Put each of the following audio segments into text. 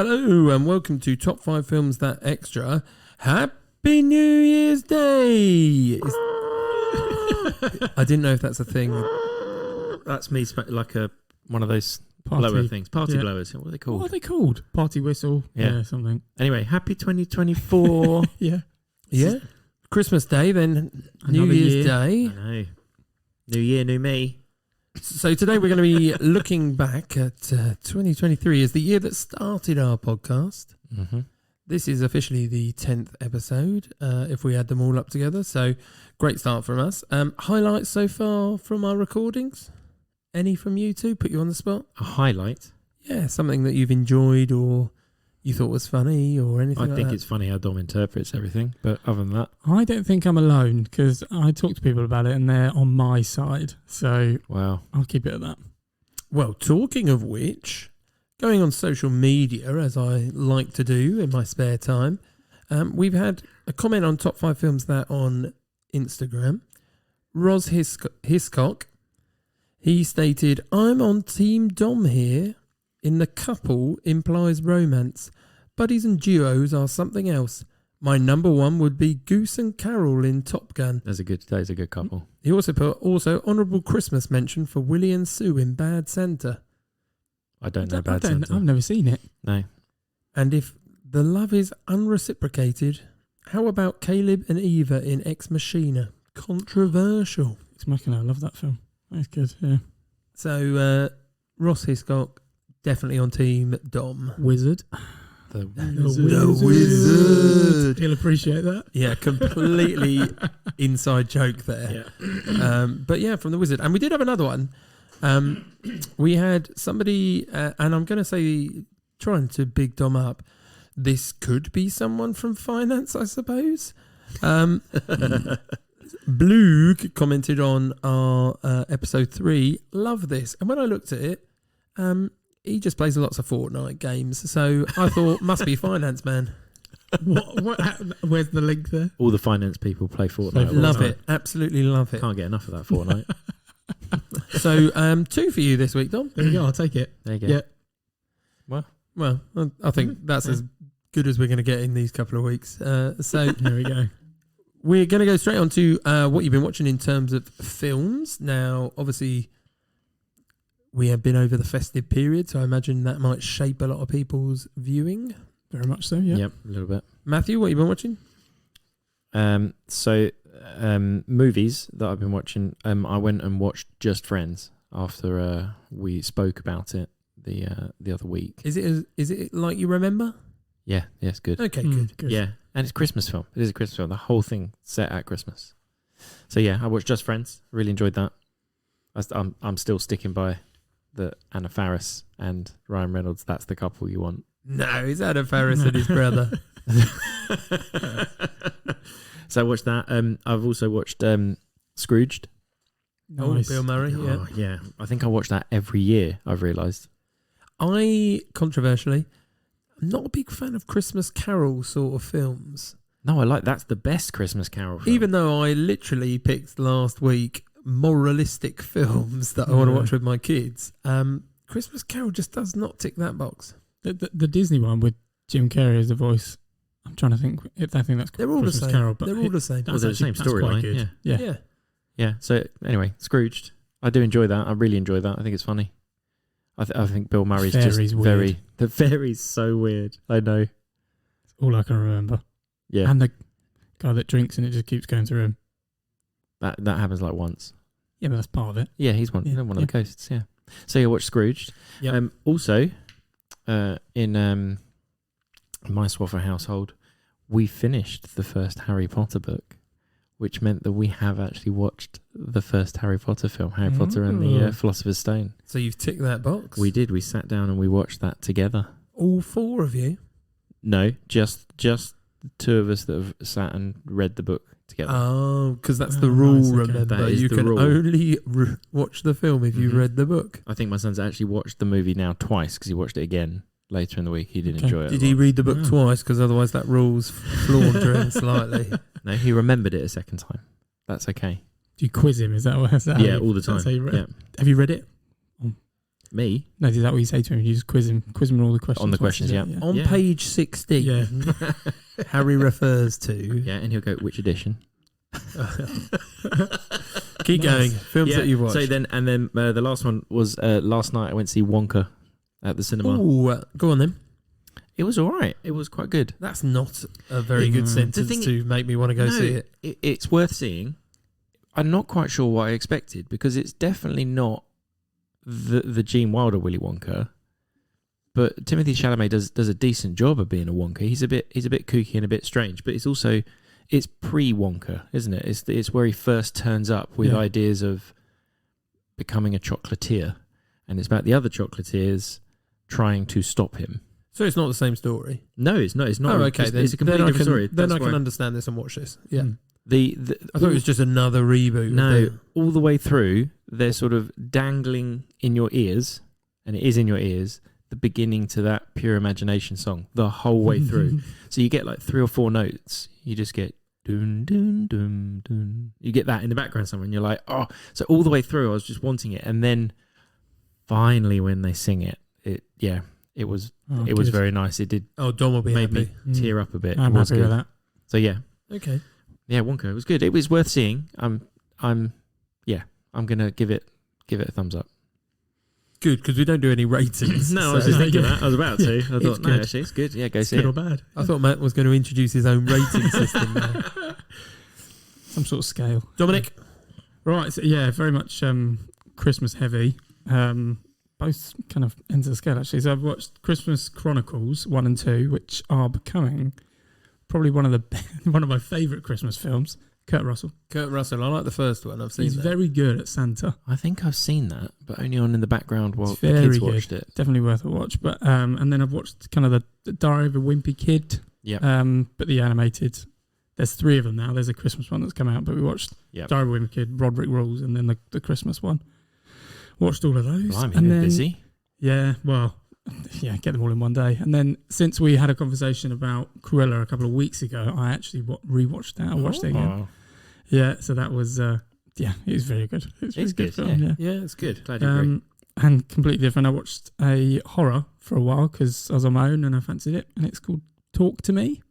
Hello and welcome to Top 5 Films That Extra. Happy New Year's Day! I didn't know if that's a thing. That's me, like one of those Party blower things. Party blowers. What are they called? What are they called? Party whistle. Yeah, something. Anyway, happy 2024. Yeah. Christmas Day, then New Another Year's year. Day. I know. New year, new me. So today we're going to be looking back at 2023 as the year that started our podcast. Mm-hmm. This is officially the 10th episode, if we add them all up together. So great start from us. Highlights so far from our recordings? Any from you two? Put you on the spot? A highlight. Yeah, something that you've enjoyed or you thought was funny or anything I like think that. it's funny how Dom interprets everything, but other than that, I don't think I'm alone because I talk to people about it and they're on my side. So wow. I'll keep it at that. Well, talking of which, going on social media, as I like to do in my spare time, we've had a comment on Top 5 Films That on Instagram. Ros Hiscock, he stated, I'm on Team Dom here. In the couple implies romance. Buddies and duos are something else. My number one would be Goose and Carol in Top Gun. That is a good couple. He also put honourable Christmas mention for Willie and Sue in Bad Santa. I don't know Bad Santa. I've never seen it. No. And if the love is unreciprocated, how about Caleb and Eva in Ex Machina? Controversial. It's Machina. I love that film. That's good. Yeah. So Ross Hiscock, definitely on Team Dom. Wizard. The Wizard. He'll appreciate that. Yeah, completely inside joke there. Yeah. But yeah, from the Wizard. And we did have another one. We had somebody, and I'm going to say, trying to big Dom up, this could be someone from finance, I suppose. Blue commented on our episode 3, love this. And when I looked at it, he just plays lots of Fortnite games. So I thought, must be finance man. Where's the link there? All the finance people play Fortnite. Love it. Absolutely love it. Can't get enough of that Fortnite. So 2 for you this week, Dom. There you go. I'll take it. There you go. Yeah. Well, I think that's as good as we're going to get in these couple of weeks. So There we go. we're going to go straight on to what you've been watching in terms of films. Now, obviously, we have been over the festive period, so I imagine that might shape a lot of people's viewing. Very much so. Yeah. Yep, a little bit. Matthew, what have you been watching? Movies that I've been watching. I went and watched Just Friends after we spoke about it the other week. Is it like you remember? Yeah, it's good. Okay, good. Yeah, and it's a Christmas film. It is a Christmas film. The whole thing set at Christmas. So yeah, I watched Just Friends. Really enjoyed that. I'm still sticking by that Anna Faris and Ryan Reynolds. That's the couple you want. No, it's Adam Ferris and his brother. So I watched that. I've also watched Scrooged. Nice. Oh, Bill Murray. Yeah. Oh, yeah. I think I watch that every year. I've realised. I controversially, I'm not a big fan of Christmas Carol sort of films. No, that's the best Christmas Carol film. Even though I literally picked last week moralistic films that I want to watch with my kids, Christmas Carol just does not tick that box. The Disney one with Jim Carrey as the voice. I'm trying to think if I think that's They're all Christmas the same. Carol, but They're all the same. Well, they're the same that's quite storyline. good. Yeah. Yeah. Yeah. So anyway, Scrooged. I do enjoy that. I really enjoy that. I think it's funny. I think Bill Murray's Fairy's just weird. very... The fairy's so weird. I know. It's all I can remember. Yeah. And the guy that drinks and it just keeps going through him. That happens like once. Yeah, but that's part of it. Yeah, he's one of the ghosts, yeah. So you watched Scrooged. Yep. Also, in my Swaffer household, we finished the first Harry Potter book, which meant that we have actually watched the first Harry Potter film, Harry Potter and the Philosopher's Stone. So you've ticked that box? We did. We sat down and we watched that together. All 4 of you? No, just the 2 of us that have sat and read the book together. Oh, because that's the rule, nice, okay. remember. That is You the can rule. only watch the film if you Mhm. read the book. I think my son's actually watched the movie now twice because he watched it again later in the week. He did Okay. enjoy it. Did he read the book Wow. twice? Because otherwise that rule's flawed slightly. No, he remembered it a second time. That's okay. Do you quiz him? Is that what? Yeah, all the time. That's how you read Yeah. Have you read it? Me? No, is that what you say to him? You just quiz him on all the questions. On the questions, yeah. On Yeah. page 16, Yeah. Harry refers to. Yeah, and he'll go, which edition? Keep going. Films that you've watched. So then, the last one was last night I went to see Wonka at the cinema. Ooh, go on then. It was all right. It was quite good. That's not a very good sentence to make me want to go see it. It's worth seeing. I'm not quite sure what I expected because it's definitely not the Gene Wilder Willy Wonka, but Timothée Chalamet does a decent job of being a Wonka. He's a bit kooky and a bit strange, but it's pre-Wonka, isn't it? It's where he first turns up with ideas of becoming a chocolatier, and it's about the other chocolatiers trying to stop him. So it's not the same story. No, it's not. It's not. Oh, okay. It's a completely different story. Then I can understand this and watch this. Yeah. I thought it was just another reboot. No, all the way through, they're sort of dangling in your ears, and it is in your ears, the beginning to that Pure Imagination song, the whole way through. So you get like 3 or 4 notes. You just get dun dun dun dun. You get that in the background somewhere, and you're like, oh. So all the way through, I was just wanting it, and then finally, when they sing it, it was very nice. It did. Oh, Dom will be made happy. me tear up a bit. I'm happy with that. So yeah. Okay. Yeah, Wonka. It was good. It was worth seeing. I'm gonna give it a thumbs up. Good, because we don't do any ratings. No, I was just thinking that. I was about to. I thought, It's no, good. actually, it's good. Yeah, go see Good it. or bad? I thought Matt was going to introduce his own rating system now. Some sort of scale. Dominic? Right, so yeah, very much Christmas heavy. Both kind of ends of the scale, actually. So I've watched Christmas Chronicles 1 and 2, which are becoming probably one of my favourite Christmas films. Kurt Russell. I like the first one. I've seen He's that. very good at Santa. I think I've seen that, but only on in the background while It's the very kids good. watched it. Definitely worth a watch. But and then I've watched kind of the Diary of a Wimpy Kid. Yeah. But the animated. There's 3 of them now. There's a Christmas one that's come out, but we watched Diary of a Wimpy Kid, Roderick Rules, and then the Christmas one. Watched all of those. Blimey, and you're then, busy. Yeah, well, yeah, get them all in one day. And then since we had a conversation about Cruella a couple of weeks ago, I actually rewatched that. I watched it again. Oh, Yeah, so that was, it was very good. It's a It's good good, film, yeah. Yeah, it's good. glad you agree. And completely different. I watched a horror for a while because I was on my own and I fancied it, and it's called Talk to Me.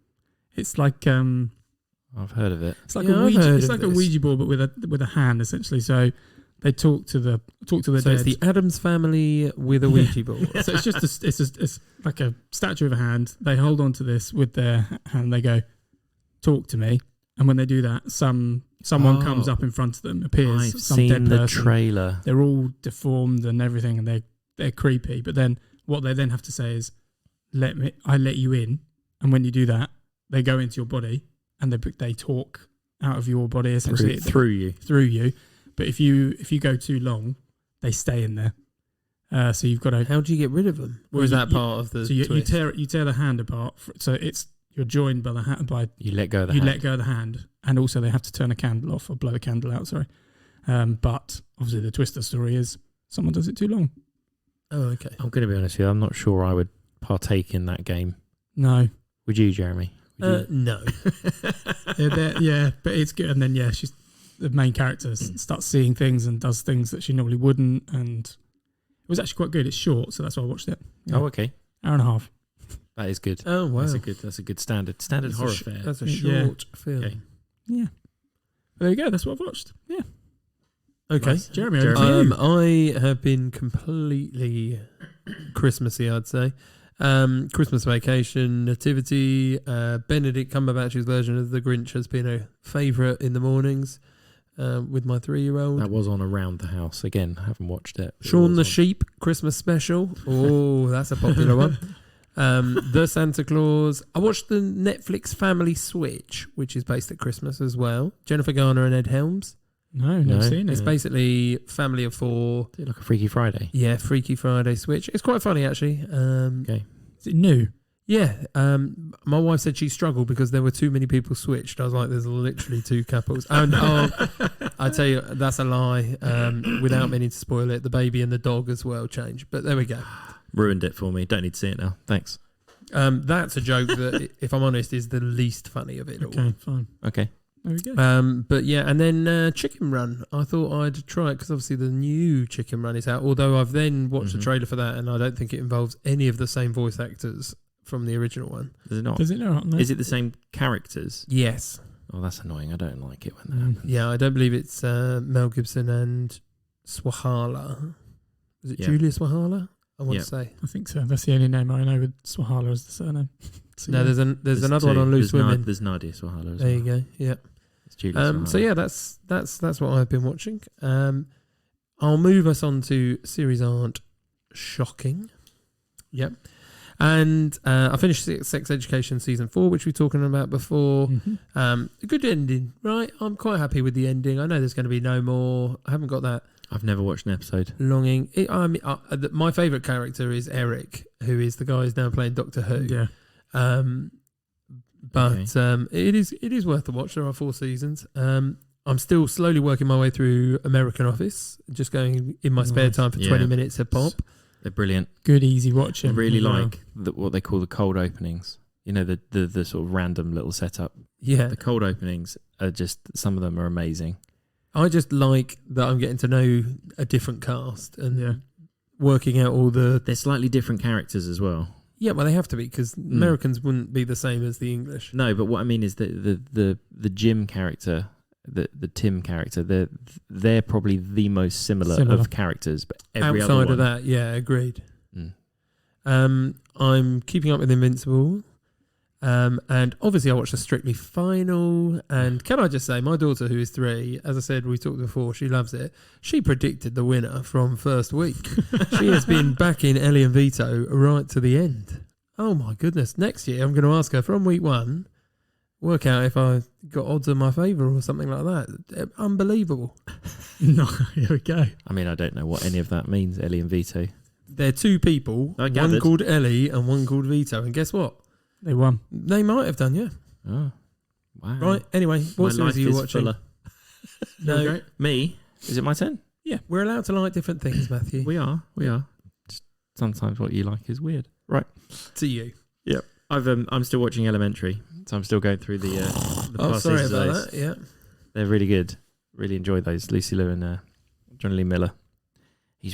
It's like I've heard of it. it's like Yeah, a I've Ouija. heard It's of like a this. Ouija board, but with a hand essentially. So they talk to the So dead. it's the Addams Family with a Ouija board. So it's just it's like a statue of a hand. They hold on to this with their hand. They go, "Talk to me," and when they do that, someone comes up in front of them, appears. I've some seen dead the person. trailer. They're all deformed and everything, and they're creepy. But then what they then have to say is, I let you in," and when you do that, they go into your body and they talk out of your body essentially Through you. through you. But if you go too long, they stay in there. So you've got to. How do you get rid of them? Or Well, is you- that part of the So you twist? tear the hand apart. So you're joined by the hand by You let go of the you hand. let go of the hand, and also they have to turn a candle off or blow the candle out. Sorry, but obviously the twist of the story is someone does it too long. Oh, okay. I'm going to be honest with you. I'm not sure I would partake in that game. No, Would you, Jeremy? Would you? No. yeah, but it's good. And then she's the main character starts seeing things and does things that she normally wouldn't, and it was actually quite good. It's short, so that's why I watched it. Yeah. Oh, okay. Hour and a half. That is good. Oh, wow. That's a good standard horror fare. That's a Yeah. short film. Okay. Yeah. But there you go. That's what I've watched. Yeah. Okay. Nice. Jeremy, over to you. I have been completely Christmassy, I'd say. Christmas Vacation, Nativity, Benedict Cumberbatch's version of The Grinch has been a favourite in the mornings with my 3-year-old. That was on Around the House. Again, I haven't watched it. Shaun the Sheep Christmas special. Oh, that's a popular one. The Santa Claus. I watched the Netflix Family Switch, which is based at Christmas as well. Jennifer Garner and Ed Helms. No, never seen it. It's basically family of 4. Is it like a Freaky Friday? Yeah, Freaky Friday Switch. It's quite funny actually. Okay. Is it new? Yeah, my wife said she struggled because there were too many people switched. I was like, there's literally 2 couples. And I tell you, that's a lie. Without meaning to spoil it, the baby and the dog as well changed. But there we go. Ruined it for me. Don't need to see it now. Thanks. That's a joke that, if I'm honest, is the least funny of it all. Okay, fine. Okay. There we go. But yeah, and then Chicken Run. I thought I'd try it because obviously the new Chicken Run is out. Although I've then watched the trailer for that, and I don't think it involves any of the same voice actors from the original one. Does it not? Does it not? No. Is it the same characters? Yes. Oh, that's annoying. I don't like it when that happens. Yeah, I don't believe it's Mel Gibson and Swahala. Is it Yeah. Julia Swahala? I want Yeah. to say. I think so. That's the only name I know with Swahala as the surname. So, No, yeah. there's another one on Loose Women. There's Nadia Swahala as There well. you go. Yeah. It's Julia Swahala. So yeah, that's what I've been watching. I'll move us on to series aren't shocking. Yep. And I finished Sex Education season 4, which we were talking about before. Mhm. A good ending, right? I'm quite happy with the ending. I know there's going to be no more. I haven't got that I've never watched an episode. longing. My favourite character is Eric, who is the guy who's now playing Doctor Who. Yeah. But it is worth the watch. There are 4 seasons. I'm still slowly working my way through American Office, just going in my spare Nice. time for Yeah. 20 minutes a pop. They're brilliant. Good, easy I watching. really as well. like what they call the cold openings. You know, the sort of random little setup. Yeah, The cold openings are just, some of them are amazing. I just like that I'm getting to know a different cast and Yeah. working out all the... They're slightly different characters as well. Yeah, well, they have to be because Americans wouldn't be the same as the English. No, but what I mean is that the Jim character, the Tim character, they're probably the most similar of characters. But every Outside other one, of that, yeah, agreed. Mm. I'm keeping up with Invincible. And obviously I watched the Strictly final, and can I just say my daughter, who is 3, as I said, we talked before, she loves it. She predicted the winner from first week. She has been backing Ellie and Vito right to the end. Oh my goodness. Next year I'm going to ask her from week 1, work out if I got odds in my favour or something like that. Unbelievable. No, here we go. I mean, I don't know what any of that means, Ellie and Vito. They're 2 people, I one gathered. called Ellie and one called Vito, and guess what? They won. They might have done, yeah. Oh, wow. Right, anyway, what My life series are you is watching? fuller. No, Me? Is it my turn? we're allowed to like different things, Matthew. We are. Just sometimes what you like is weird. Right. To you. I'm still watching Elementary, so I'm still going through the Oh, past sorry seasons of about those. that. Yeah. They're really good. Really enjoy those. Lucy Liu and Johnny Lee Miller. He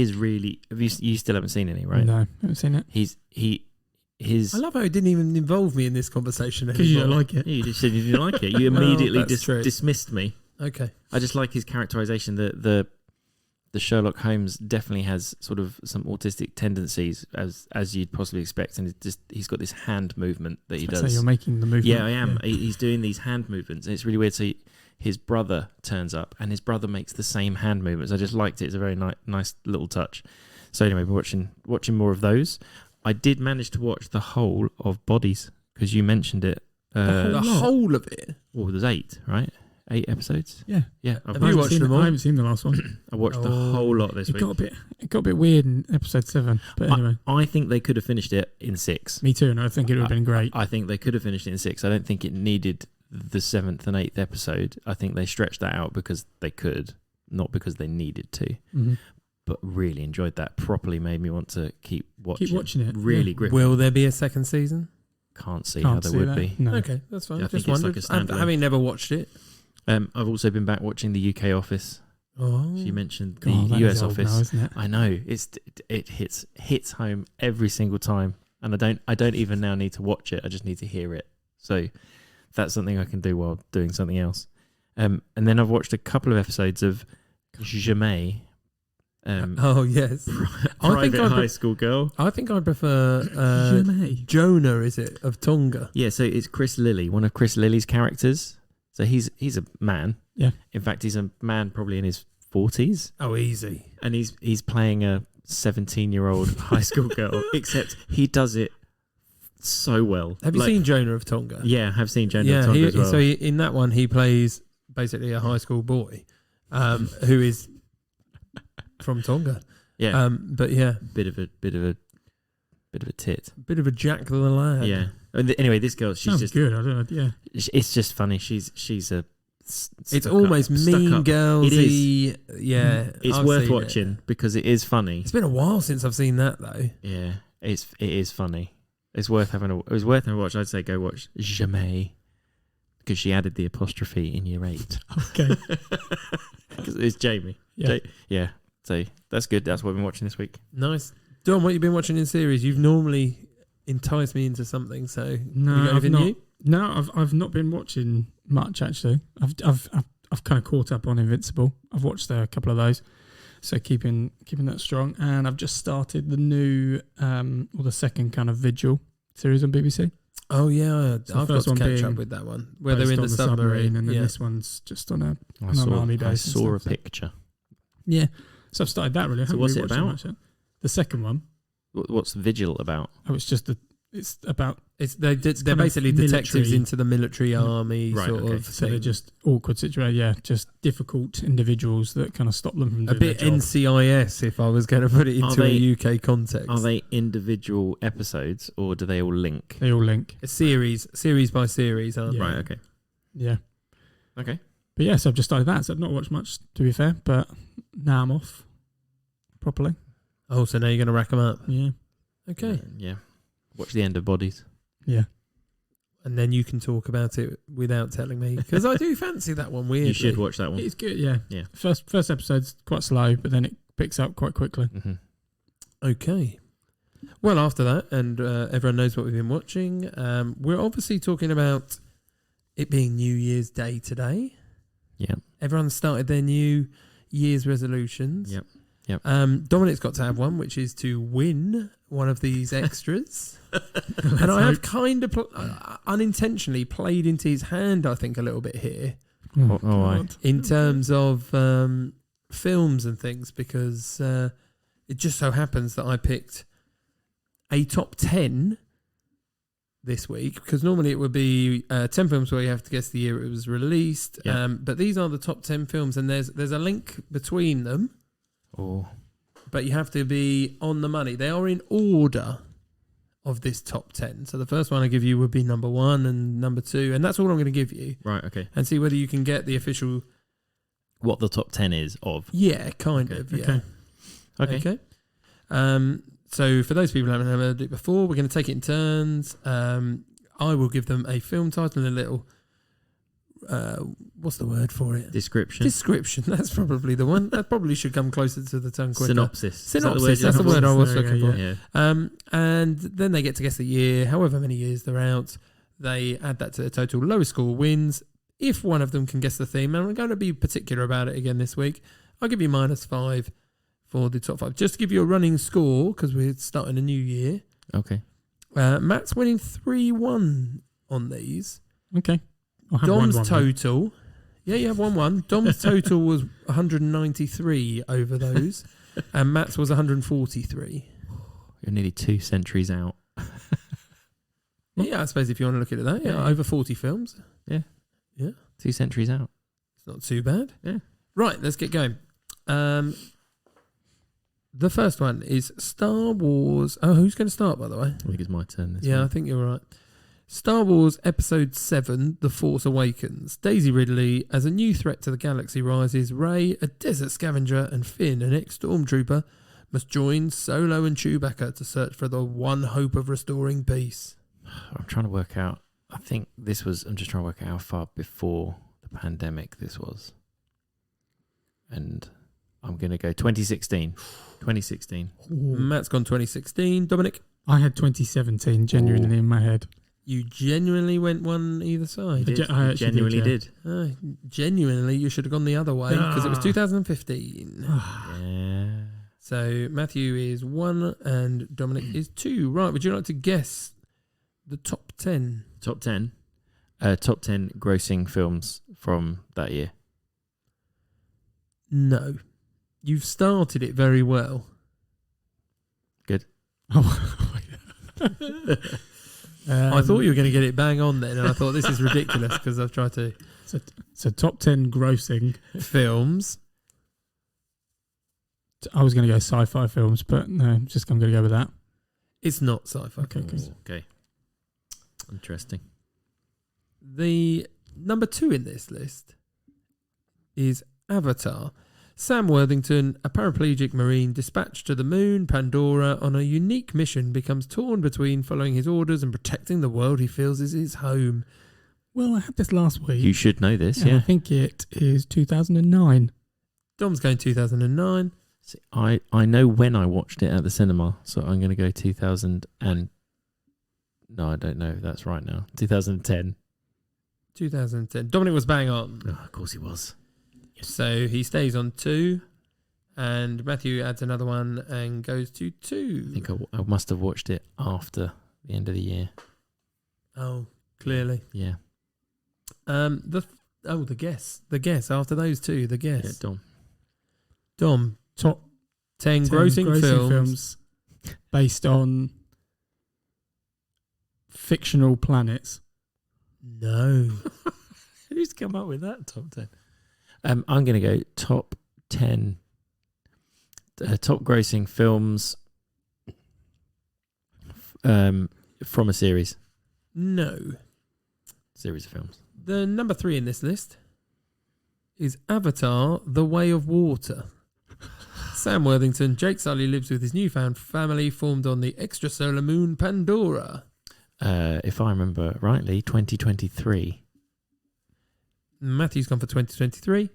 is really. You still haven't seen any, right? No, haven't seen it. His. I love how it didn't even involve me in this conversation anymore. Because you don't like it. You just said you didn't like it. You Well, immediately that's true. dismissed me. Okay. I just like his characterization. The Sherlock Holmes definitely has sort of some autistic tendencies, as you'd possibly expect, and he's got this hand movement that he So does. you're making the movement. Yeah, I am. He's doing these hand movements, and it's really weird. So his brother turns up, and his brother makes the same hand movements. I just liked it. It's a very nice little touch. So anyway, we're watching more of those. I did manage to watch the whole of Bodies because you mentioned it. The whole of it. Well, there's 8, right? 8 episodes. Yeah. Yeah. Have you watched them all? I haven't seen the last one. I watched the Oh. whole lot this It week. got a bit weird in episode 7. But anyway, I think they could have finished it in 6. me too. And I think it would have been great. I think they could have finished it in 6. I don't think it needed the 7th and 8th episode. I think they stretched that out because they could, not because they needed to. Mhm. But really enjoyed that. Properly made me want to keep watching. Keep watching it. Really Yeah. gripping. Will there be a second season? Can't see Can't how there see would that. be. No. Okay, that's fine. Yeah, I Just think it's like wondered. a standalone. Having never watched it. I've also been back watching the UK Office. Oh. She mentioned the God, that is US old Office. now, isn't it? I know it hits home every single time, and I don't even now need to watch it. I just need to hear it. So that's something I can do while doing something else. And then I've watched a couple of episodes of Jamais. Oh yes. Private High School Girl. I think I prefer Jamais. Jonah. Is it of Tonga? Yeah, so it's Chris Lilly, one of Chris Lilly's characters. So he's a man. Yeah. In fact, he's a man probably in his 40s, Oh, easy. and he's playing a 17-year-old high school girl. Except he does it so well. Have you seen Jonah of Tonga? Yeah, I have seen Jonah Yeah. Tonga as well. So in that one, he plays basically a high school boy, who is from Tonga. yeah, But yeah, bit of a tit. bit of a Jack the Lad. Yeah. Anyway, this girl, she's Sounds just good. I don't know. Yeah. it's just funny. She's a It's almost Mean Girls-y. Yeah, It's I've worth seen watching because it is funny. It's been a while since I've seen that though. Yeah, it is funny. It was worth having a watch. I'd say go watch Jamais. because she added the apostrophe in year 8. Okay. Because it's Jamie. Yeah. Yeah. So that's good. That's what I've been watching this week. Nice. Don, what you been watching in series? You've normally enticed me into something, so No, you got I've anything not. new? No, I've not been watching much actually. I've kind of caught up on Invincible. I've watched a couple of those, so keeping that strong. And I've just started the new or the second kind of Vigil series on BBC. Oh yeah, So the I've got first to one catch being up with that one where they're based in on the submarine, and then yeah. this one's just on a I saw army base. and a stuff, so- picture. Yeah, so I've started that really. I So haven't what's really it watched about? much yet. The second one. What's Vigil about? Oh, it's about They're kind of basically detectives military. into the military army Right, sort okay. of so they're thing. just awkward situation. Yeah, just difficult individuals that kind of stop them from A doing bit their job. NCIS, if I was going to put it Are into they- a UK context. Are they individual episodes or do they all link? They all link. A series by series, aren't Yeah. Right. Okay. Yeah. Okay. But yeah, so I've just started that. So I've not watched much, to be fair. But now I'm off properly. they? Oh, so now you're going to rack them up. Yeah. Okay. Yeah. Watch the End of Bodies. Yeah. And then you can talk about it without telling me. Because I do fancy that one, weirdly. You should watch that one. It's good. Yeah. Yeah. First episode's quite slow, but then it picks up quite quickly. Mm-hmm. Okay. Well, after that, and everyone knows what we've been watching, we're obviously talking about it being New Year's Day today. Yeah. Everyone's started their New Year's resolutions. Yep. Yep. Dominic's got to have one, which is to win one of these extras. And I have kind of unintentionally played into his hand, I think, a little bit here Oh, God. in terms of films and things, because it just so happens that I picked a top 10 this week, because normally it would be 10 films where you have to guess the year it was released. Yeah. But these are the top 10 films, and there's a link between them, Oh. but you have to be on the money. They are in order of this top 10. So the first one I give you would be number 1 and number 2, and that's all I'm going to give you, Right. Okay. and see whether you can get the official. What the top 10 is of. Yeah, kind Okay. of. Yeah. Okay. Okay. So for those people who haven't heard it before, we're going to take it in turns. I will give them a film title and a little. What's the word for it? Description. Description. That's probably the one. That probably should come closer to the tongue quicker. Synopsis. Is that the Synopsis. word That's the you're word I was There you looking go, for. looking for? Yeah. And then they get to guess the year, however many years they're out. They add that to the total. Lowest score wins. If one of them can guess the theme, and I'm going to be particular about it again this week, I'll give you -5 for the top 5. Just to give you a running score, because we're starting a new year. Okay. Matt's winning 3-1 on these. Okay. I'll have Dom's one, total. Yeah, you have 1-1. Dom's total was 193 over those, and Matt's was 143. You're nearly 2 centuries out. Yeah, I suppose if you want to look at it that, yeah, Yeah. over 40 films. 2 centuries out. It's not too bad. Yeah. Right, let's get going. The first one is Star Wars. Oh, who's going to start, by the way? I think it's my turn this Yeah, I one. think you're right. Star Wars Episode 7, The Force Awakens. Daisy Ridley, as a new threat to the galaxy rises, Rey, a desert scavenger, and Finn, an ex-stormtrooper, must join Solo and Chewbacca to search for the one hope of restoring peace. I'm trying to work out. I think this was. I'm just trying to work out how far before the pandemic this was. And I'm going to go 2016. 2016. Matt's gone 2016. Dominic, I had 2017 genuinely in my head. you genuinely went one either You side. did. I You actually genuinely did, did. Genuinely, you should have gone the other way, because it was Ah. 2015. Yeah. So Matthew is 1 and Dominic is 2. Right, would you like to guess the top 10? Top 10. Top 10 grossing films from that year. No. You've started it very well. I thought you were going to get it bang on then, and I thought this is ridiculous because I've tried to. So top 10 grossing. Films. I was going to go sci-fi films, but no, I'm going to go with that. It's not sci-fi. Okay, films. good. Okay. Interesting. The number 2 in this list is Avatar. Sam Worthington, a paraplegic marine dispatched to the moon, Pandora, on a unique mission, becomes torn between following his orders and protecting the world he feels is his home. Well, I had this last week. You should know this, and I yeah. think it is 2009. Dom's going 2009. See, I know when I watched it at the cinema, so I'm going to go 2000 and... No, I don't know if that's right now. 2010. 2010. Dominic was bang on. Oh, of course he was. So he stays on 2. And Matthew adds another one and goes to 2. I think I must have watched it after the end of the year. Oh, clearly. Yeah. The guess. The guess. After those two, the guess. Yeah, Dom. Dom, Top 10 grossing films. based on fictional planets. No. Who's come up with that top 10? I'm going to go top 10 top grossing films from a series. No. Series of films. The number 3 in this list is Avatar: The Way of Water. Sam Worthington, Jake Sully lives with his newfound family formed on the extrasolar moon Pandora. If I remember rightly, 2023. Matthew's gone for 2023.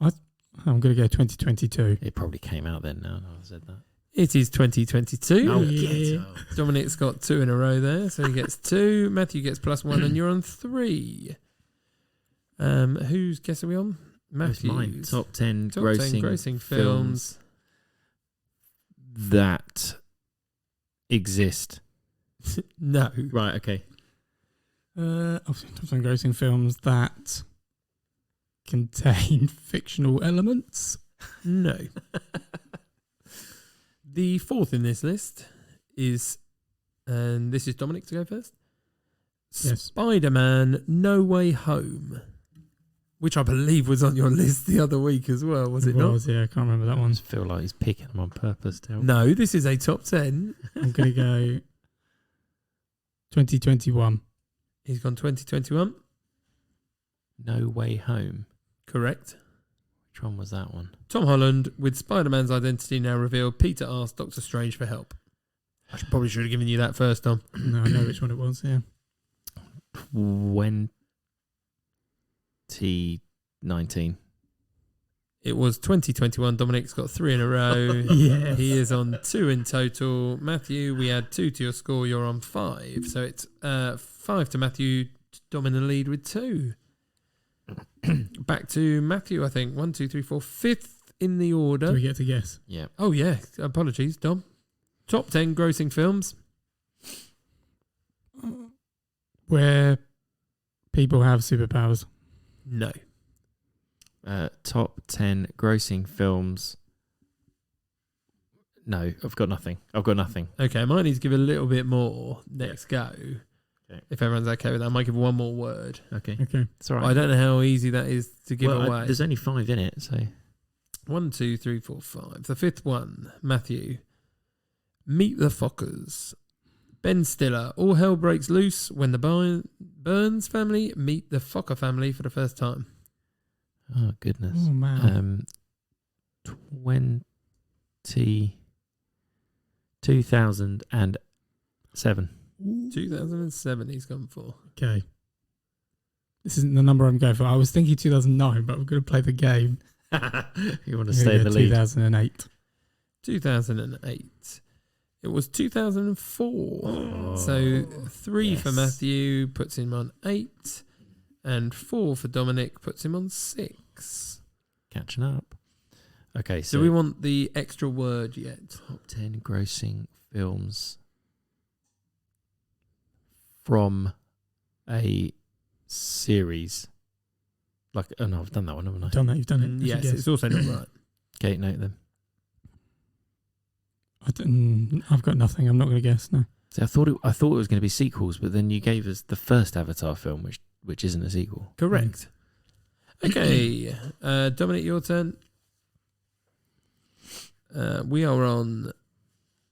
I'm going to go 2022. It probably came out then now I said that. It is 2022. Oh, yeah. Dominic's got 2 in a row there, so he gets 2. Matthew gets +1, and you're on 3. Whose guess are we on? That's mine. Matthew's. Top 10 Top grossing 10 grossing films. that exist. No. Right, okay. Top 10 grossing films that contain fictional elements. No. The 4th in this list is, and this is Dominic to go first. Yes. Spider-Man: No Way Home, which I believe was on your list the other week as well, was it not? Yeah, I can't remember that I one. just feel like he's picking them on purpose to help. No, this is a top 10. I'm going to go 2021. He's gone 2021. No Way Home. Correct. Which one was that one? Tom Holland, with Spider-Man's identity now revealed, Peter asked Doctor Strange for help. I probably should have given you that first, Tom. No, I know which one it was, yeah. 2019. It was 2021. Dominic's got 3 in a row. Yeah. He is on 2 in total. Matthew, we add 2 to your score. You're on 5. So it's 5 to Matthew. Dom in the lead with 2. Back to Matthew, I think. 1, 2, 3, 4. 5th in the order. Do we get to guess? Yeah. Oh, yeah. Apologies, Dom. Top 10 grossing films. Where people have superpowers. No. Top 10 grossing films. No, I've got nothing. Okay, I might need to give a little bit more next go. Okay. If everyone's okay with that, I might give one more word. Okay. Okay. It's all right. I don't know how easy that is to give Well, away. there's only 5 in it, so... 1, 2, 3, 4, 5. The 5th one, Matthew. Meet the Fockers. Ben Stiller. All hell breaks loose when the Burns family meet the Fokker family for the first time. Oh, goodness. Oh, man. 2007. 2007 he's gone for. Okay. This isn't the number I'm going for. I was thinking 2009, but we're going to play the game. You want to stay in the lead? 2008. 2008. It was 2004. Oh, So 3 for yes. Matthew puts him on 8. And 4 for Dominic puts him on 6. Catching up. Okay, so Do we want the extra word yet? top 10 grossing films from a series. Like, oh no, I've done that one, haven't I? Done that. You've done it. That's Yes, your it's guess. also not right. Okay, note them. I've got nothing. I'm not going to guess. No. So I thought it was going to be sequels, but then you gave us the first Avatar film, which isn't a sequel. Correct. Okay, Dominic, your turn. We are on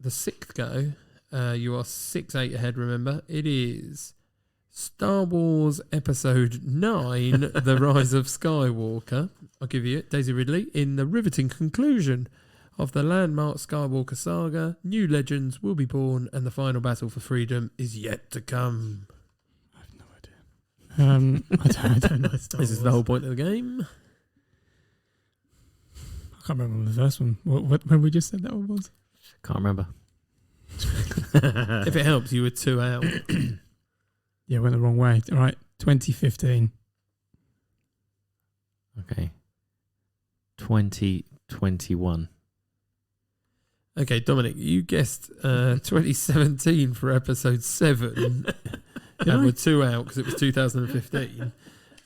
the 6th go. You are 6-8 ahead, remember. It is Star Wars Episode 9, The Rise of Skywalker. I'll give you it. Daisy Ridley. In the riveting conclusion of the landmark Skywalker saga, new legends will be born and the final battle for freedom is yet to come. I have no idea. I don't know. Star This is the Wars. whole point of the game. I can't remember the first one. What when we just said that one was? Can't remember. If it helps, you were 2 out. Yeah, went the wrong way. All right, 2015. Okay. 2021. Okay, Dominic, you guessed 2017 for episode 7. And we're 2 out because it was 2015.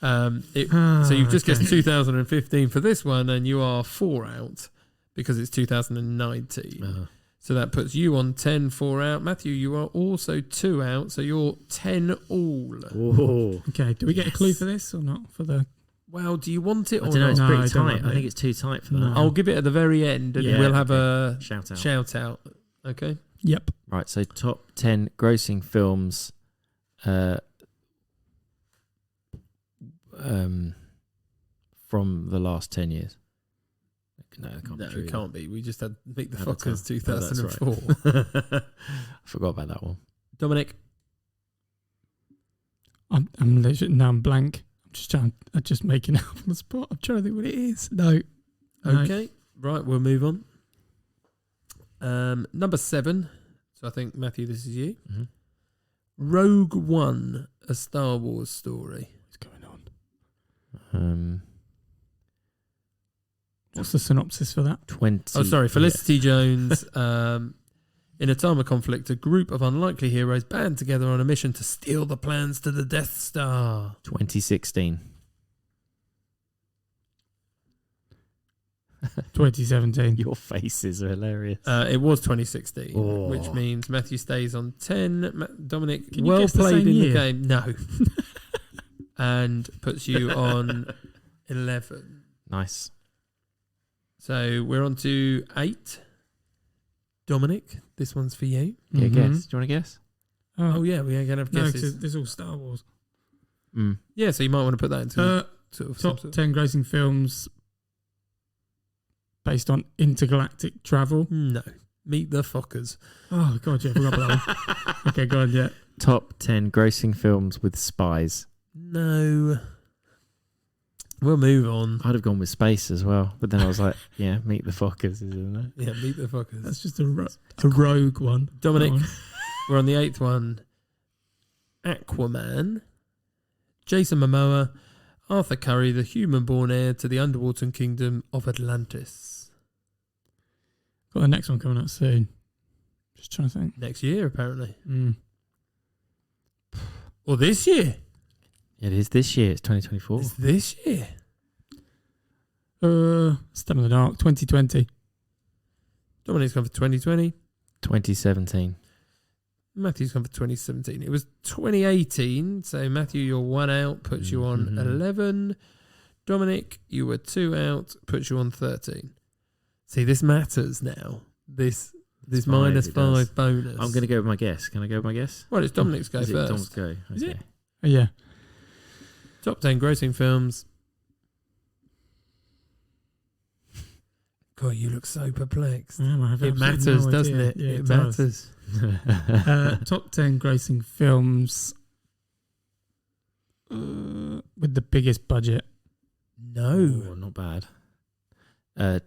So you've just guessed 2015 for this one, and you are 4 out because it's 2019. So that puts you on 10, 4 out. Matthew, you are also 2 out, so you're 10 all. Oh. Okay, do we get a clue for this or not? For the Well, do you want it I or don't know. not? It's No, pretty I don't tight. want I think it. it's too tight for that. No. I'll give it at the very end, and Yeah, we'll have okay. a Shout out. shout out. Okay. Yep. Right. So top 10 grossing films. From the last 10 years. No, that can't No, be true. it can't be. We just had Meet the Avatar. Fockers Oh, that's 2004. I forgot about that one. Dominic, I'm literally now I'm blank. I'm just making it up on the spot. I'm trying to think what it is. No. okay. Right, we'll move on. Number 7. So I think, Matthew, this is you. Mm-hmm. Rogue One, a Star Wars story. What's going on? Um, What's the synopsis for that? 20. Oh, sorry. yeah. Felicity Jones. In a time of conflict, a group of unlikely heroes band together on a mission to steal the plans to the Death Star. 2016. 2017. Your faces are hilarious. It was 2016, Oh. which means Matthew stays on 10. Dominic, Can you well guess the played same in year? the game. No. And puts you on 11. Nice. So we're on to 8. Dominic, this one's for you. Yeah, Mhm. guess. Do you want to guess? Oh, yeah, we are going to have No, guesses. because there's all Star Wars. Mm. Yeah, so you might want to put that into sort of Top some 10 grossing films based on intergalactic travel. No. Meet the Fockers. Oh, God, yeah, I forgot about that one. Okay, go on, yeah. Top 10 grossing films with spies. No. We'll move on. I'd have gone with space as well, but then I was like, yeah, Meet the Fockers, isn't it? Yeah, Meet the Fockers. That's just a rogue one. Dominic, That one. we're on the 8th one. Aquaman. Jason Momoa. Arthur Curry, the human-born heir to the underwater kingdom of Atlantis. Got the next one coming out soon. Just trying to think. Next year, apparently. Mm. Or this year. It is this year. It's 2024. It's this year. Step in the Dark, 2020. Dominic's gone for 2020. 2017. Matthew's gone for 2017. It was 2018. So, Matthew, you're 1 out, puts you on Mhm. 11. Dominic, you were 2 out, puts you on 13. See, this matters now. This Five, minus it does. 5 bonus. I'm going to go with my guess. Can I go with my guess? Well, it's Dominic's go Is it first. Dom's go? Is it? Okay. Yeah. Top 10 grossing films. God, you look so perplexed. I have It absolutely matters, no doesn't idea. it? Yeah, it does. matters. Top 10 grossing films with the biggest budget. No. Oh, not bad.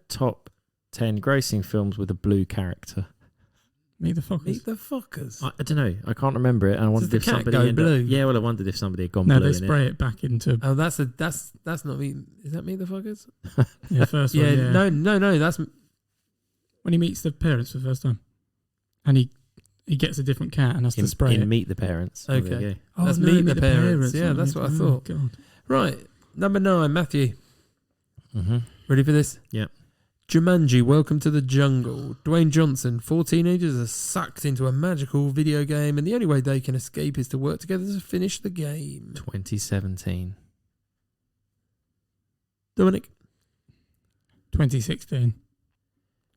Top 10 grossing films with a blue character. Meet the Fockers. Meet the Fuckers. I don't know. I can't remember it. And I wondered the if cat somebody go ended up- blue? Yeah, well, I wondered if somebody had gone No, blue they in spray it back into Oh, that's not Meet. Is that Meet the Fuckers? yeah, first Yeah, one. Yeah, no. That's when he meets the parents for the first time, and he gets a different cat and has in, to spray in it. Meet the Parents. Oh, there Okay. you go. Oh, That's no, Meet the Parents. Yeah, not that's Meet- what I oh, thought. God. right. Number 9, Matthew. Mm-hmm. Ready for this? Yeah. Jumanji, Welcome to the Jungle. Dwayne Johnson, 4 teenagers are sucked into a magical video game, and the only way they can escape is to work together to finish the game. 2017. Dominic? 2016.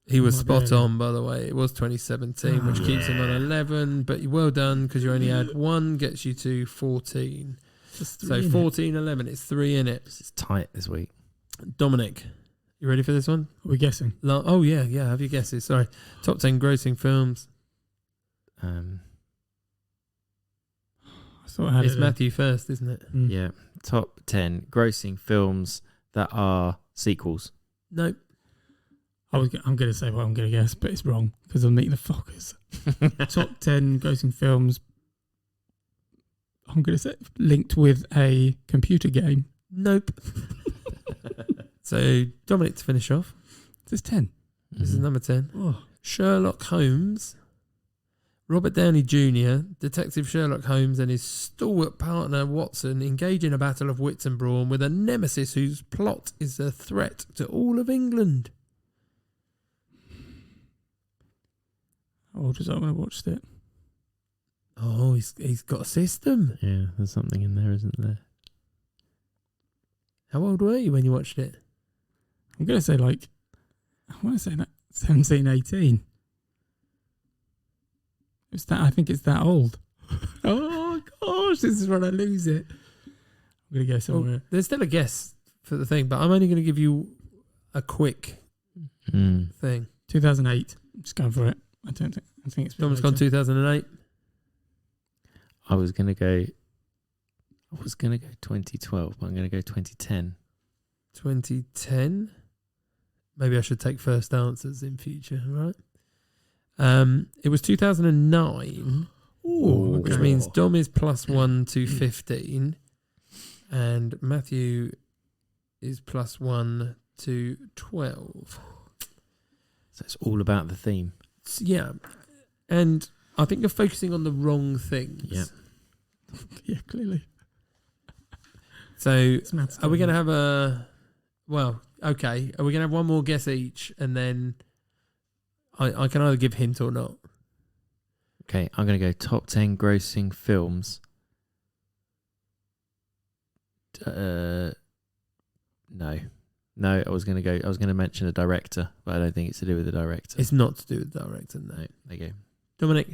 He was Might be spot over. on, by the way. It was 2017, which Oh, keeps him on yeah. 11, but well done, because you only had 1, gets you to 14. Just So three in it. 14, 11, it's 3 in it. It's tight this week. Dominic, you ready for this one? Are we guessing? Oh, yeah, have your guesses. Sorry. Top 10 grossing films. I I thought I had It's it. Matthew first, isn't it? Yeah. Top 10 grossing films that are sequels. Nope. I'm going to say what I'm going to guess, but it's wrong because I'm Meet the Fockers. Top 10 grossing films. I'm going to say linked with a computer game. Nope. So Dominic to finish off. This is 10. This is number 10. Oh. Sherlock Holmes. Robert Downey Jr., Detective Sherlock Holmes and his stalwart partner Watson engage in a battle of wits and brawn with a nemesis whose plot is a threat to all of England. How old was I when I watched it? Oh, he's got a system. Yeah, there's something in there, isn't there? How old were you when you watched it? I'm going to say I want to say 17, 18. I think it's that old. Oh gosh, this is when I lose it. I'm going to go somewhere. Well, there's still a guess for the thing, but I'm only going to give you a quick thing. 2008. I'm just going for it. I think it's. Dom's gone 2008. I was gonna go 2012, but I'm gonna go 2010. 2010. Maybe I should take first answers in future, right? It was 2009, Ooh, which okay. means Dom is +1 to 15, and Matthew is +1 to 12. So it's all about the theme. Yeah, and I think you're focusing on the wrong things. Yeah. Yeah, clearly. So Matt's are we going going to have a... Well, okay. Are we going to have one more guess each, and then I can either give hint or not? Okay, I'm gonna go top 10 grossing films. No, I was gonna mention a director, but I don't think it's to do with the director. It's not to do with the director, no. No, there you go. Dominic?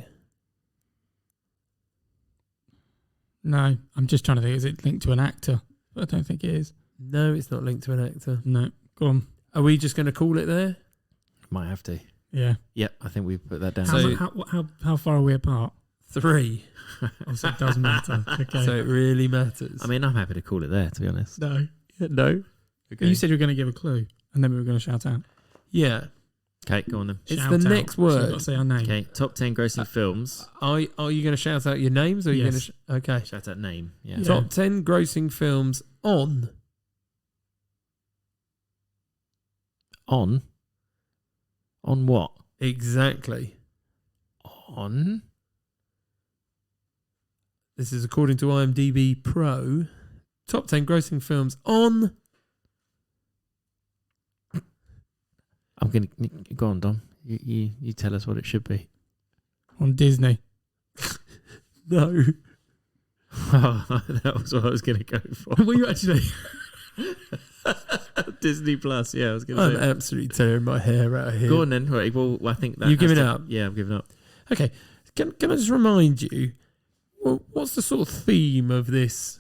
No, I'm just trying to think. Is it linked to an actor? But I don't think it is. No, it's not linked to an actor. No. Go on. Are we just going to call it there? Might have to. Yeah. Yep, I think we put that down. So- How far are we apart? 3. Oh, so it does matter. Okay. So it really matters. I mean, I'm happy to call it there, to be honest. no. no? Okay. You said you were going to give a clue, and then we were going to shout out. Yeah. Okay, go on then. It's Shout the out. next So we've word. got to say our name. Okay, top 10 grossing films. Are you going to shout out your names? Or are you going Yes. to... Okay. Shout out name. Yeah. Yeah. Top 10 grossing films on... On what? Exactly. On? This is according to IMDb Pro. Top 10 grossing films on... I'm gonna go on, Dom. You tell us what it should be. On Disney. No. That was what I was gonna go for. Were you actually? Disney Plus. Yeah, I was gonna I'm say. absolutely tearing my hair out here. Go on then. Right, well, I think that You've has given to- up? Yeah, I've given up. Okay. Can I just remind you, well, what's the sort of theme of this?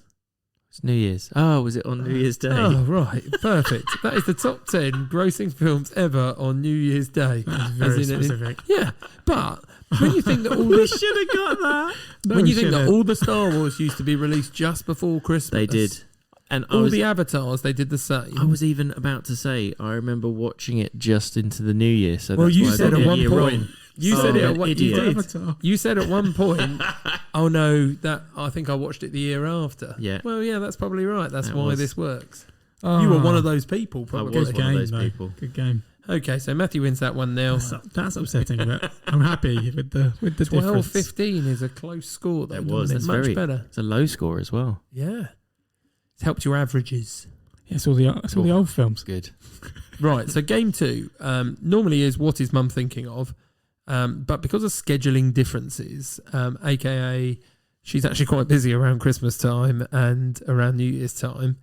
It's New Year's. Oh, was it on New Year's Day? Oh, right. Perfect. That is the top 10 grossing films ever on New Year's Day. That's very As in- specific. Yeah. But when you think that all We the... should have got that. when you think that shouldn't. all the Star Wars used to be released just before Christmas. They did. And All the avatars, they did the same. I was even about to say, I remember watching it just into the New Year. So Well, that's you why I said got at a one year point. wrong. You Oh, said it an at one. You idiot. did. Avatar. You said at one point, "Oh no, that I think I watched it the year after." Yeah. Well, yeah, that's probably right. That's That why was- this works. Oh, You were one of those people, I probably. was Good one of game, those though. people. Good game. Okay, so Matthew wins that one now. That's upsetting, but I'm happy with the difference. 12-15 is a close score, though. It was. Dominic. That's much very- better. It's a low score as well. Yeah, it's helped your averages. Yeah, it's all the old films. Good. Right, so game 2 normally is what is Mum thinking of, but because of scheduling differences, aka she's actually quite busy around Christmas time and around New Year's time,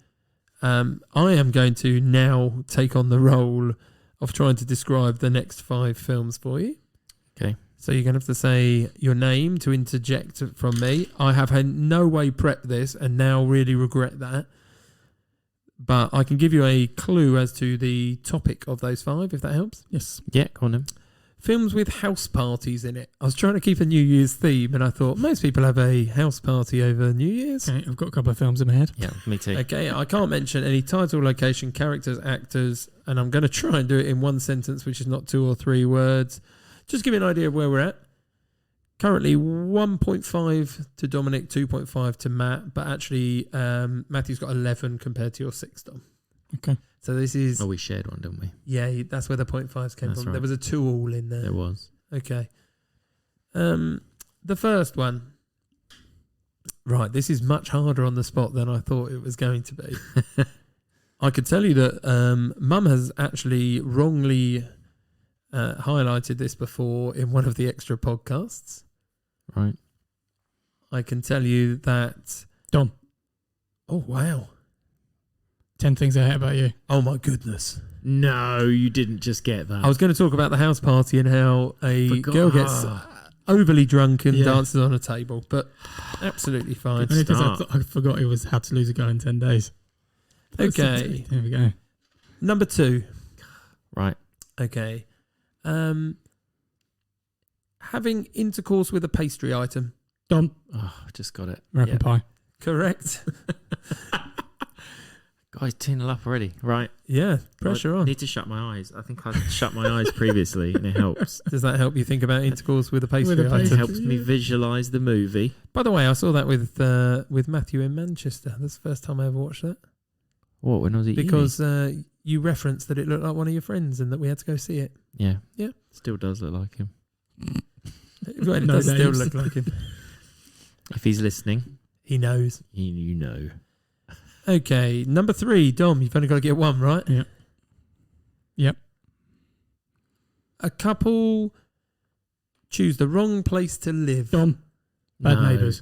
I am going to now take on the role of trying to describe the next 5 films for you. Okay. So you're going to have to say your name to interject from me. I have in no way prepped this and now really regret that. But I can give you a clue as to the topic of those 5, if that helps. Yes. Yeah, go on then. films with house parties in it. I was trying to keep a New Year's theme, and I thought most people have a house party over New Year's. Okay, I've got a couple of films in my head. Yeah, me too. Okay, I can't mention any title, location, characters, actors, and I'm going to try and do it in one sentence, which is not 2 or 3 words. Just give you an idea of where we're at. Currently 1.5 to Dominic, 2.5 to Matt, but actually Matthew's got 11 compared to your 6, Dom. Okay. So this is... Oh, we shared one, didn't we? Yeah, that's where the 0.5s came That's from. right. There was a 2 all in there. There was. Okay. The first one. Right, this is much harder on the spot than I thought it was going to be. I could tell you that Mum has actually wrongly highlighted this before in one of the extra podcasts. Right. I can tell you that... Dom. Oh, wow. 10 things I hate about you. Oh, my goodness. No, you didn't just get that. I was going to talk about the house party and how a girl gets overly drunk and dances on a table, but absolutely fine. Only because I forgot it was How to Lose a Guy in 10 Days. Okay. There we go. Number 2. Right. Okay. Having intercourse with a pastry item. Dom. Oh, I just got it. American Pie. Correct. Guys, 2-0 up already. Right. Yeah, pressure I on. need to shut my eyes. I think I shut my eyes previously and it helps. Does that help you think about intercourse with a pastry With a item? It pastry. helps me visualise the movie. By the way, I saw that with Matthew in Manchester. That's the first time I ever watched that. What, when was it? Because you referenced that it looked like one of your friends and that we had to go see it. Yeah. Yeah. Still does look like him. Well, it No does still names. look like him. If he's listening, He knows. you know. Okay, number 3, Dom. You've only got to get one, right? Yeah. Yep. A couple choose the wrong place to live. Dom. Bad No. Neighbours.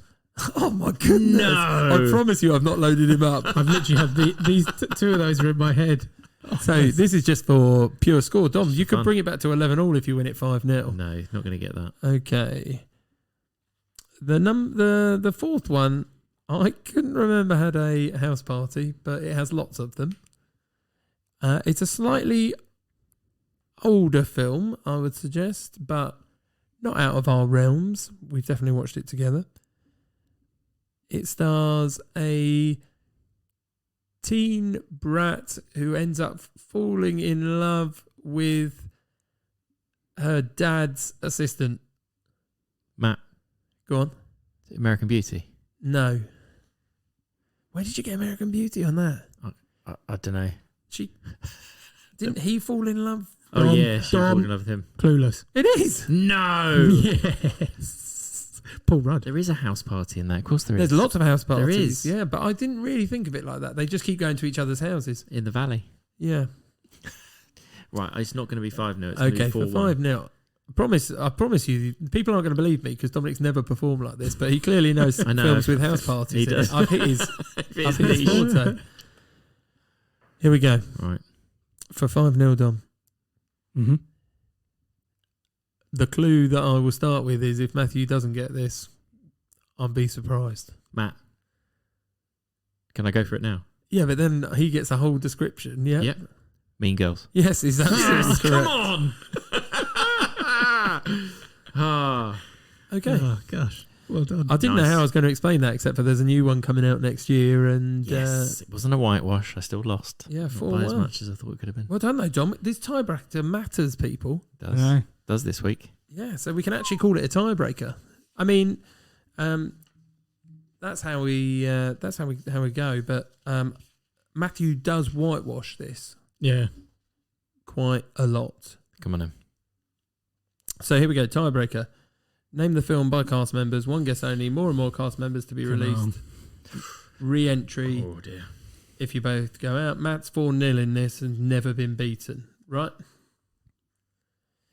Oh my goodness! No. I promise you, I've not loaded him up. I've literally had these 2 of those are in my head. So this is just for pure score. Dom, you could fun. bring it back to 11 all if you win it 5-0. No, not going to get that. Okay. The fourth one, I couldn't remember had a house party, but it has lots of them. It's a slightly older film, I would suggest, but not out of our realms. We've definitely watched it together. It stars a teen brat who ends up falling in love with her dad's assistant. Matt, Go on. American Beauty. No. Where did you get American Beauty on that? I don't know. Didn't he fall in love? Oh, Dom, yeah, she Dom. falling in love with him. Clueless. It is. No! Yes. Paul Rudd. There is a house party in that. Of course there There's is. lots of house parties. There is. Yeah, but I didn't really think of it like that. They just keep going to each other's houses. In the valley. Yeah. Right, it's not going to be 5-0. It's going to Okay, be for 4-1. 5-0. I promise you, people aren't going to believe me because Dominic's never performed like this, but he clearly knows I know. films with house parties. He in does. it. I've hit his, If I've it's hit his niche. forte. Here we go. Right. For 5-0, Dom. Mm-hmm. The clue that I will start with is if Matthew doesn't get this, I'll be surprised. Matt. Can I go for it now? Yeah, but then he gets a whole description. Yeah. Yep. Mean Girls. Yes, is absolutely correct. on! Ah. Okay. Oh, gosh. Well done. I didn't know Nice. how I was going to explain that, except for there's a new one coming out next year, and Yes, it wasn't a whitewash. I still lost. yeah, Not by as 4-1. much as I thought it could have been. Well done, though, Dom. This tiebreaker matters, people. Does No. does this week? Yeah, so we can actually call it a tiebreaker. I mean, that's how we go. But Matthew does whitewash this Yeah. quite a lot. Come on in. So here we go, tiebreaker. Name the film by cast members. One guest only. More and more cast members to be Come released. on. Re-entry. Oh dear. If you both go out. Matt's 4-0 in this and never been beaten. Right?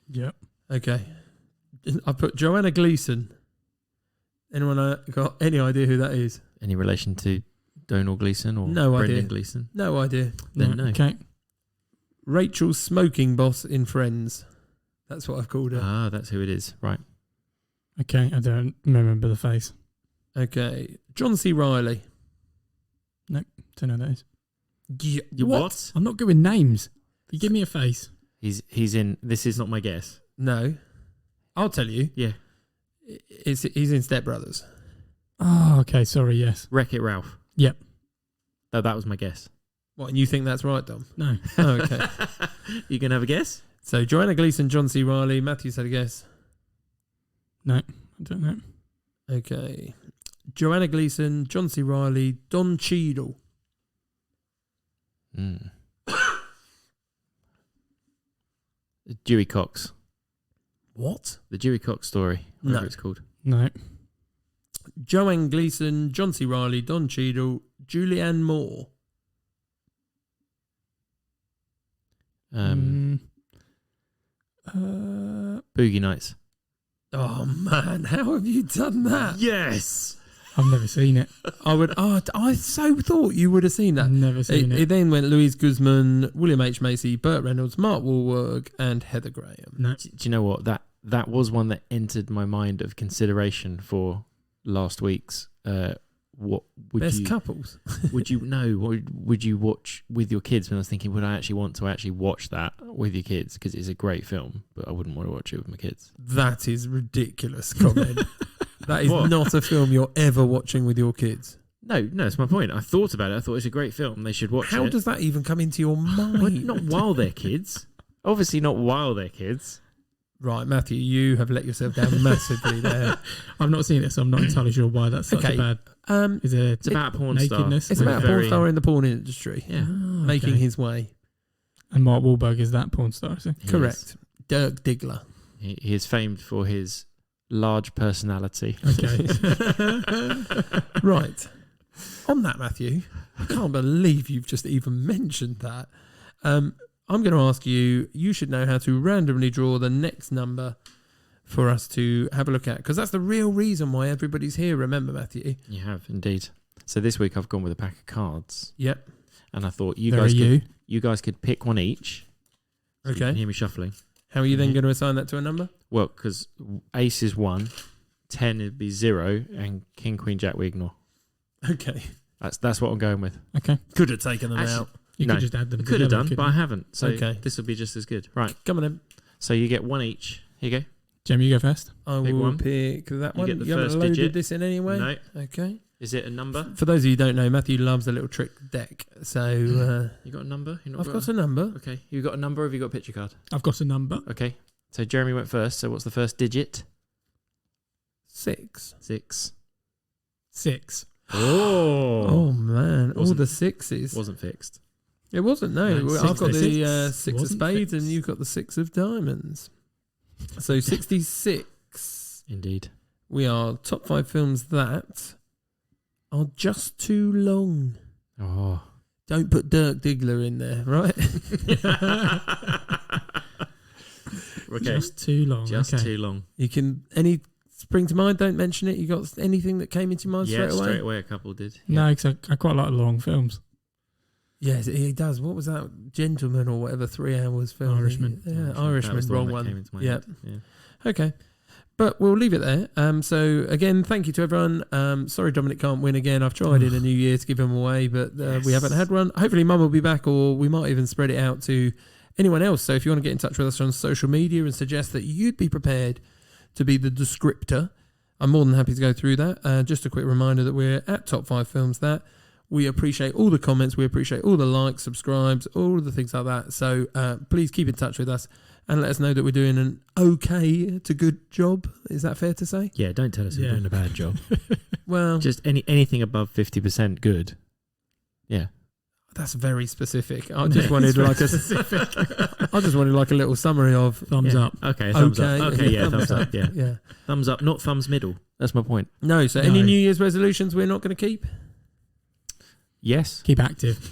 Yep. Okay. I put Joanna Gleason. Anyone got any idea who that is? Any relation to Donald Gleason or No Brendan idea. Gleason? No idea. Then no. Okay. Rachel's smoking boss in Friends. That's what I've called her. Ah, that's who it is. Right. Okay. I don't remember the face. Okay. John C. Reilly. Don't know who that is. Yeah. You what? I'm not good with names. You give me a face. He's in. This is not my guess. No. I'll tell you. Yeah. He's in Step Brothers. Oh, okay. Sorry. Yes. Wreck-It Ralph. Yep. That was my guess. What, and you think that's right, Dom? No. Oh, okay. You can have a guess? So Joanna Gleason, John C. Reilly. Matthew's had a guess. No. I don't know. Okay. Joanna Gleason, John C. Reilly, Don Cheadle. Dewey Cox. What? The Dewey Cox story. Whatever No. it's called. No. Joanne Gleason, John C. Reilly, Don Cheadle, Julianne Moore. Boogie Nights. Oh man, how have you done that? Yes. I've never seen it. I so thought you would have seen that. I've never seen It it. then went Louise Guzman, William H. Macy, Burt Reynolds, Mark Wahlberg, and Heather Graham. No. Do you know what? That was one that entered my mind of consideration for last week's. What would Best you? couples. Would you know? Would you watch with your kids? When I was thinking, would I actually want to actually watch that with your kids? Because it's a great film, but I wouldn't want to watch it with my kids. That is ridiculous comment. That is What? not a film you're ever watching with your kids. No, that's my point. I thought about it. I thought it's a great film. They should watch it. How does that even come into your mind? Well, not while they're kids. Obviously, not while they're kids. Right, Matthew, you have let yourself down massively there. I've not seen it, so I'm not entirely sure why that's such Okay. a bad. Is it? It's about a porn star. nakedness? It's about a porn star in the porn industry. Yeah. Making his way. And Mark Wahlberg is that porn star, is he? He Correct. is. Dirk Diggler. He is famed for his large personality. Okay. Right. On that, Matthew, I can't believe you've just even mentioned that. I'm going to ask you, you should know how to randomly draw the next number for us to have a look at, because that's the real reason why everybody's here, remember, Matthew? You have, indeed. So this week I've gone with a pack of cards. Yep. And I thought you guys could pick one each. So you Okay. can hear me shuffling. How are you then Mhm. going to assign that to a number? Well, because ace is 1, 10 would be 0, and king, queen, jack we ignore. Okay. That's what I'm going with. Okay. Could have taken them Actually, out. You No. could just add them Could have together, done, but I haven't. So Okay. this will be just as good. Right. Come on then. So you get one each. Here you go. Jamie, you go first. I Pick will one. pick that You one. get the You haven't first loaded digit. this in any way? No. Okay. Is it a number? For those of you who don't know, Matthew loves a little trick deck. So You got a number? You're not I've got a number. Okay. You got a number or have you got a picture card? I've got a number. Okay. So Jeremy went first. So what's the first digit? 6. 6. 6. Oh man, all Wasn't- the sixes. Wasn't fixed. It wasn't, no. No, I've got the 66 6 of wasn't spades and fixed. you've got the 6 of diamonds. So 66. Indeed. We are top 5 films that are just too long. Oh. Don't put Dirk Diggler in there, right? Okay. Just too long. Just okay. too long. You can, any spring to mind, don't mention it. You got anything that came into mind Yeah, straight away? a couple did. No, because I quite like long films. Yes, he does. What was that? Gentleman or whatever, 3 hours film. Irishman. Yeah, That Irishman, was the wrong that one. came into my Yep. head. Yeah. Okay. But we'll leave it there. So again, thank you to everyone. Sorry Dominic can't win again. I've tried in a new year to give him away, but we haven't had one. Hopefully Mum will be back, or we might even spread it out to anyone else. So if you want to get in touch with us on social media and suggest that you'd be prepared to be the descriptor, I'm more than happy to go through that. Just a quick reminder that we're at Top 5 Films That. We appreciate all the comments. We appreciate all the likes, subscribes, all of the things like that. So please keep in touch with us and let us know that we're doing an okay to good job. Is that fair to say? Yeah, don't tell us Yeah. you're doing a bad job. Well, Just anything above 50% good. Yeah. that's very specific. I just wanted like I just wanted like a little summary of Thumbs Yeah. up. Okay, thumbs okay. up. Okay, yeah, thumbs up. Yeah. Yeah. Thumbs up, not thumbs middle. That's my point. No. So any No. New Year's resolutions we're not going to keep? Yes. Keep active.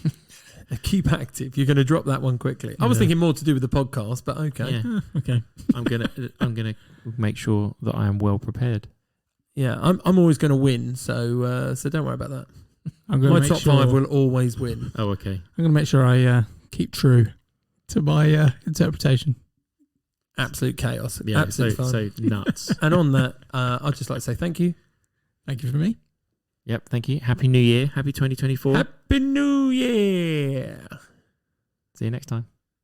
Keep active. You're going to drop that one quickly. I was Yeah. thinking more to do with the podcast, but okay. Yeah. Okay. I'm gonna make sure that I am well prepared. Yeah, I'm always going to win, so don't worry about that. I'm going My to make top sure, 5 will always win. Oh, okay. I'm going to make sure I keep true to my interpretation. Absolute chaos. Yeah. Absolute fun. So nuts. And on that, I'd just like to say thank you. Thank you for me. Yep. Thank you. Happy New Year. Happy 2024. Happy New Year. See you next time.